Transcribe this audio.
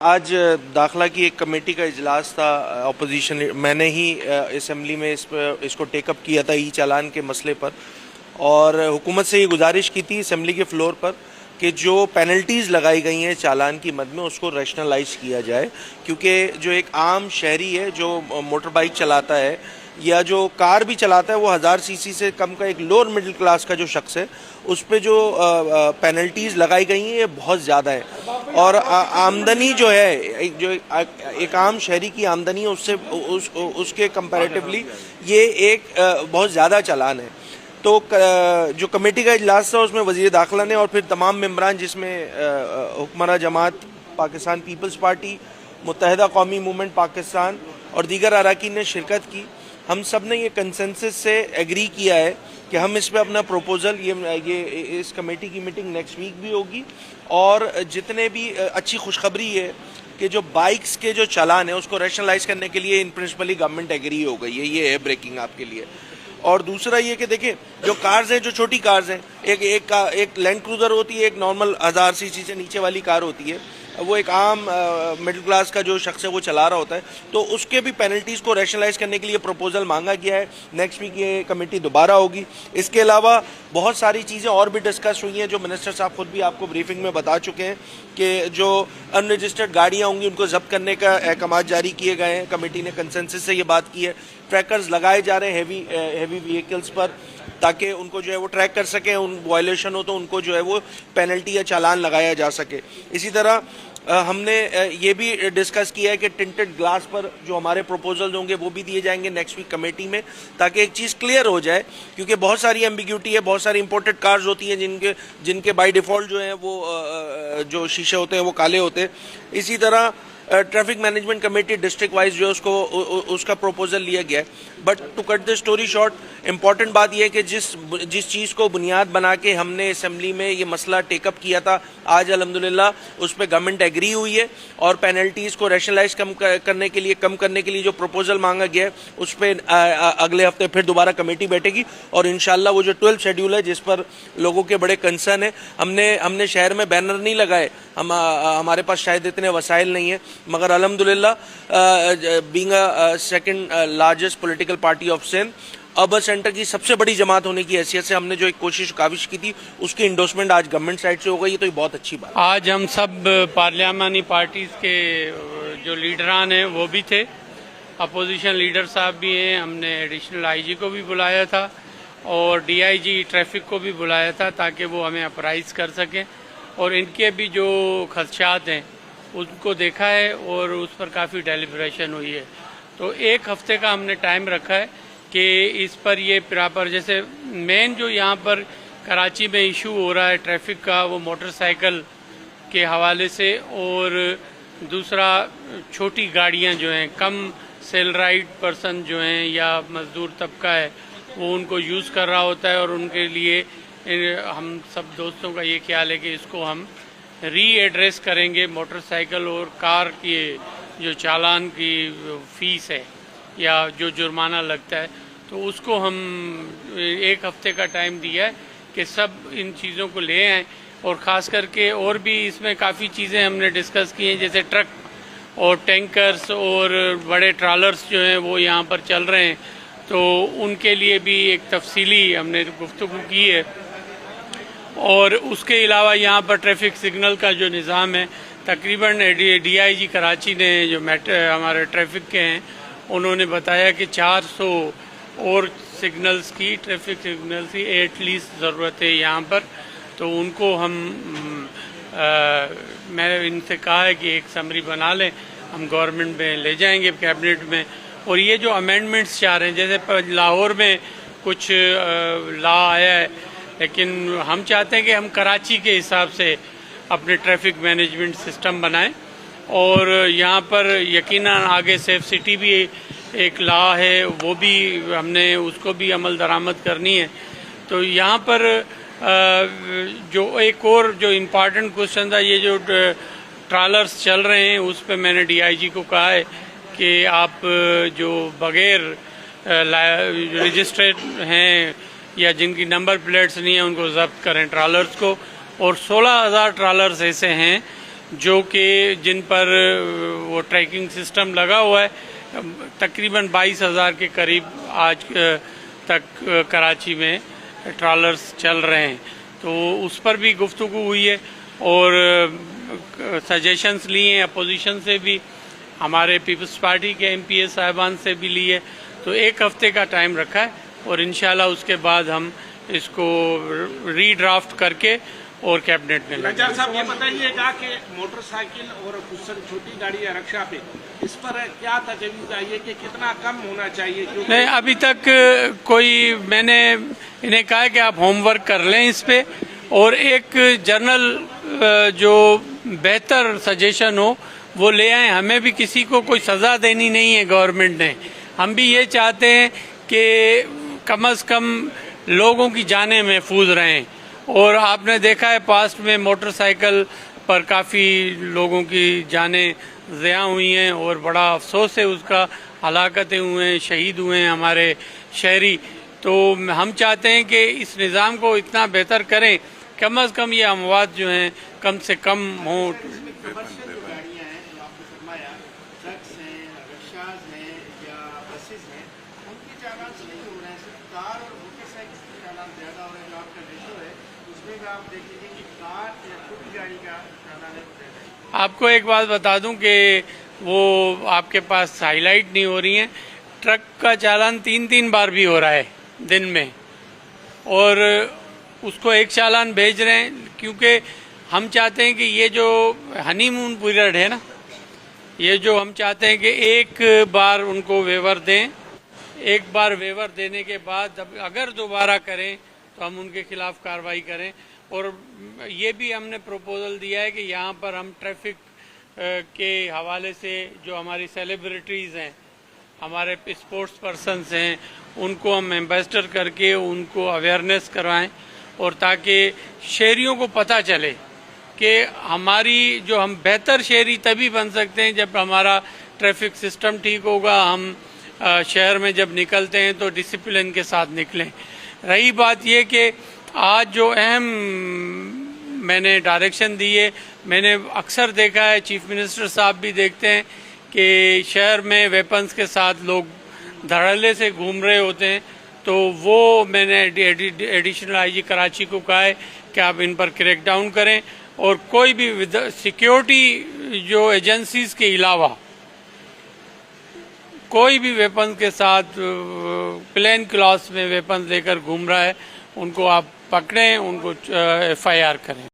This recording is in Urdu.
آج داخلہ کی ایک کمیٹی کا اجلاس تھا اپوزیشن. میں نے ہی اسمبلی میں اس کو ٹیک اپ کیا تھا ای چالان کے مسئلے پر, اور حکومت سے یہ گزارش کی تھی اسمبلی کے فلور پر کہ جو پینلٹیز لگائی گئی ہیں چالان کی مد میں اس کو ریشنلائز کیا جائے, کیونکہ جو ایک عام شہری ہے جو موٹر بائک چلاتا ہے یا جو کار بھی چلاتا ہے وہ 1000 سی سی سے کم کا ایک لوور مڈل کلاس کا جو شخص ہے اس پہ جو پینلٹیز لگائی گئی ہیں یہ بہت زیادہ ہے, اور آمدنی جو ہے جو ایک عام شہری کی آمدنی ہے اس سے اس کے کمپیریٹیولی یہ ایک بہت زیادہ چالان ہے. تو جو کمیٹی کا اجلاس تھا اس میں وزیر داخلہ نے اور پھر تمام ممبران جس میں حکمراں جماعت پاکستان پیپلز پارٹی, متحدہ قومی موومنٹ پاکستان اور دیگر اراکین نے شرکت کی. ہم سب نے یہ کنسنسس سے ایگری کیا ہے کہ ہم اس پہ اپنا پروپوزل یہ اس کمیٹی کی میٹنگ نیکسٹ ویک بھی ہوگی, اور جتنے بھی اچھی خوشخبری ہے کہ جو بائکس کے جو چالان ہے اس کو ریشنلائز کرنے کے لیے ان پرنسپلی گورنمنٹ ایگری ہو گئی ہے. یہ ہے بریکنگ آپ کے لیے. اور دوسرا یہ کہ دیکھیں جو کارز ہیں جو چھوٹی کارز ہیں, ایک لینڈ کروزر ہوتی ہے, ایک نارمل 1000 سی سی سے نیچے والی کار ہوتی ہے, وہ ایک عام مڈل کلاس کا جو شخص ہے وہ چلا رہا ہوتا ہے, تو اس کے بھی پینلٹیز کو ریشنلائز کرنے کے لیے پروپوزل مانگا گیا ہے. نیکسٹ ویک یہ کمیٹی دوبارہ ہوگی. اس کے علاوہ بہت ساری چیزیں اور بھی ڈسکس ہوئی ہیں جو منسٹر صاحب خود بھی آپ کو بریفنگ میں بتا چکے ہیں کہ جو ان رجسٹرڈ گاڑیاں ہوں گی ان کو ضبط کرنے کا احکامات جاری کیے گئے ہیں. کمیٹی نے کنسنسس سے یہ بات کی ہے. ٹریکرز لگائے جا رہے ہیں ہیوی وہیکلز پر تاکہ ان کو جو ہے وہ ٹریک کر سکیں, ان وائلیشن ہو تو ان کو جو ہے وہ پینلٹی یا چالان لگایا جا سکے. اسی طرح ہم نے یہ بھی ڈسکس کیا ہے کہ ٹنٹڈ گلاس پر جو ہمارے پروپوزلز ہوں گے وہ بھی دیے جائیں گے نیکسٹ ویک کمیٹی میں, تاکہ ایک چیز کلیئر ہو جائے, کیونکہ بہت ساری ایمبیگیوٹی ہے. بہت ساری امپورٹڈ کارز ہوتی ہیں جن کے بائی ڈیفالٹ جو ہیں وہ جو شیشے ہوتے ہیں وہ کالے ہوتے ہیں. اسی طرح traffic management committee district wise جو ہے اس کا پروپوزل لیا گیا ہے. But to cut the story short, important بات یہ ہے کہ جس چیز کو بنیاد بنا کے ہم نے اسمبلی میں یہ مسئلہ ٹیک اپ کیا تھا, آج الحمدللہ اس پہ گورنمنٹ ایگری ہوئی ہے, اور پینلٹیز کو ریشنلائز کم کرنے کے لیے جو پروپوزل مانگا گیا ہے اس پہ اگلے ہفتے پھر دوبارہ کمیٹی بیٹھے گی. اور انشاءاللہ وہ جو 12 شیڈیول ہے جس پر لوگوں کے بڑے کنسرن ہیں, ہم نے شہر میں بینر نہیں لگائے, ہمارے پاس شاید اتنے وسائل نہیں ہیں, مگر الحمدللہ being a second largest political party of Sindh, urban centre کی سب سے بڑی جماعت ہونے کی حیثیت سے ہم نے جو ایک کاوش کی تھی اس کی انڈورسمنٹ آج گورنمنٹ سائڈ سے ہو گئی, تو یہ بہت اچھی بات. آج ہم سب پارلیمانی پارٹیز کے جو لیڈران ہیں وہ بھی تھے, اپوزیشن لیڈر صاحب بھی ہیں, ہم نے ایڈیشنل آئی جی کو بھی بلایا تھا اور ڈی آئی جی ٹریفک کو بھی بلایا تھا تاکہ وہ ہمیں اپرائز کر سکیں, اور ان کے بھی جو خدشات ہیں ان کو دیکھا ہے اور اس پر کافی ڈیلیبریشن ہوئی ہے. تو ایک ہفتے کا ہم نے ٹائم رکھا ہے کہ اس پر یہ پراپر, جیسے مین جو یہاں پر کراچی میں ایشو ہو رہا ہے ٹریفک کا وہ موٹر سائیکل کے حوالے سے, اور دوسرا چھوٹی گاڑیاں جو ہیں, کم سیل رائڈ پرسن جو ہیں یا مزدور طبقہ ہے وہ ان کو یوز کر رہا ہوتا ہے, اور ان کے لیے ہم سب دوستوں کا یہ خیال ہے کہ اس کو ہم ری ایڈریس کریں گے. موٹر سائیکل اور کار کی جو چالان کی فیس ہے یا جو جرمانہ لگتا ہے, تو اس کو ہم ایک ہفتے کا ٹائم دیا ہے کہ سب ان چیزوں کو لے آئیں. اور خاص کر کے اور بھی اس میں کافی چیزیں ہم نے ڈسکس کی ہیں, جیسے ٹرک اور ٹینکرز اور بڑے ٹرالرز جو ہیں وہ یہاں پر چل رہے ہیں, تو ان کے لیے بھی ایک تفصیلی ہم نے گفتگو کی ہے. اور اس کے علاوہ یہاں پر ٹریفک سگنل کا جو نظام ہے, تقریباً ڈی آئی جی کراچی نے جو ہمارے ٹریفک کے ہیں انہوں نے بتایا کہ 400 اور سگنلز کی, ٹریفک سگنلز کی ایٹ لیسٹ ضرورت ہے یہاں پر. تو ان کو میں نے ان سے کہا ہے کہ ایک سمری بنا لیں, ہم گورنمنٹ میں لے جائیں گے کیبنٹ میں. اور یہ جو امینڈمنٹس چاہ رہے ہیں, جیسے لاہور میں کچھ لا آیا ہے, لیکن ہم چاہتے ہیں کہ ہم کراچی کے حساب سے اپنے ٹریفک مینجمنٹ سسٹم بنائیں, اور یہاں پر یقیناً آگے سیف سٹی بھی ایک لا ہے, وہ بھی ہم نے اس کو بھی عمل درآمد کرنی ہے. تو یہاں پر جو ایک اور جو امپارٹنٹ کوشچن تھا, یہ جو ٹرالرز چل رہے ہیں اس پہ میں نے ڈی آئی جی کو کہا ہے کہ آپ جو بغیر رجسٹرڈ ہیں یا جن کی نمبر پلیٹس نہیں ہیں ان کو ضبط کریں ٹرالرز کو. اور 16,000 ٹرالرز ایسے ہیں جو کہ جن پر وہ ٹریکنگ سسٹم لگا ہوا ہے، تقریباً 22,000 کے قریب آج تک کراچی میں ٹرالرز چل رہے ہیں، تو اس پر بھی گفتگو ہوئی ہے اور سجیشنز لیے ہیں اپوزیشن سے بھی، ہمارے پیپلز پارٹی کے ایم پی اے صاحبان سے بھی لیے، تو 1 ہفتے کا ٹائم رکھا ہے اور انشاءاللہ اس کے بعد ہم اس کو ری ڈرافٹ کر کے اور کیبنٹ میں لگیں۔ نجار صاحب یہ بتائیے گا کہ موٹر سائیکل اور خصوصاً چھوٹی گاڑی یا رکشا پہ اس پر کیا تجویز آئی ہے کہ کتنا کم ہونا چاہیے؟ نہیں، ابھی تک کوئی، میں نے انہیں کہا ہے کہ آپ ہوم ورک کر لیں اس پہ اور ایک جنرل جو بہتر سجیشن ہو وہ لے آئیں۔ ہمیں بھی کسی کو کوئی سزا دینی نہیں ہے گورنمنٹ نے، ہم بھی یہ چاہتے ہیں کہ کم از کم لوگوں کی جانیں محفوظ رہیں، اور آپ نے دیکھا ہے پاسٹ میں موٹر سائیکل پر کافی لوگوں کی جانیں ضیاع ہوئی ہیں اور بڑا افسوس ہے اس کا، ہلاکتیں ہوئے ہیں، شہید ہوئے ہیں ہمارے شہری، تو ہم چاہتے ہیں کہ اس نظام کو اتنا بہتر کریں کم از کم یہ اموات جو ہیں کم سے کم ہوں۔ آپ کو ایک بات بتا دوں کہ وہ آپ کے پاس ہائی لائٹ نہیں ہو رہی ہیں، ٹرک کا چالان 3 بار بھی ہو رہا ہے دن میں، اور اس کو ایک چالان بھیج رہے ہیں، کیونکہ ہم چاہتے ہیں کہ یہ جو ہنی مون پیریڈ ہے نا، یہ جو ہم چاہتے ہیں کہ ایک بار ان کو ویور دیں، ایک بار ویور دینے کے بعد اگر دوبارہ کریں تو ہم ان کے خلاف کارروائی کریں، اور یہ بھی ہم نے پروپوزل دیا ہے کہ یہاں پر ہم ٹریفک کے حوالے سے جو ہماری سیلیبریٹیز ہیں، ہمارے اسپورٹس پرسنز ہیں، ان کو ہم ایمبیسڈر کر کے ان کو اویئرنیس کروائیں، اور تاکہ شہریوں کو پتہ چلے کہ ہماری جو ہم بہتر شہری تبھی بن سکتے ہیں جب ہمارا ٹریفک سسٹم ٹھیک ہوگا، ہم شہر میں جب نکلتے ہیں تو ڈسپلن کے ساتھ نکلیں۔ رہی بات یہ کہ آج جو اہم میں نے ڈائریکشن دی ہے، میں نے اکثر دیکھا ہے، چیف منسٹر صاحب بھی دیکھتے ہیں کہ شہر میں ویپنز کے ساتھ لوگ دھڑلے سے گھوم رہے ہوتے ہیں، تو وہ میں نے ایڈیشنل آئی جی کراچی کو کہا ہے کہ آپ ان پر کریک ڈاؤن کریں، اور کوئی بھی سیکیورٹی جو ایجنسیز کے علاوہ کوئی بھی ویپن کے ساتھ پلین کلاس میں ویپن لے کر گھوم رہا ہے، ان کو آپ پکڑیں، ان کو ایف آئی آر کریں۔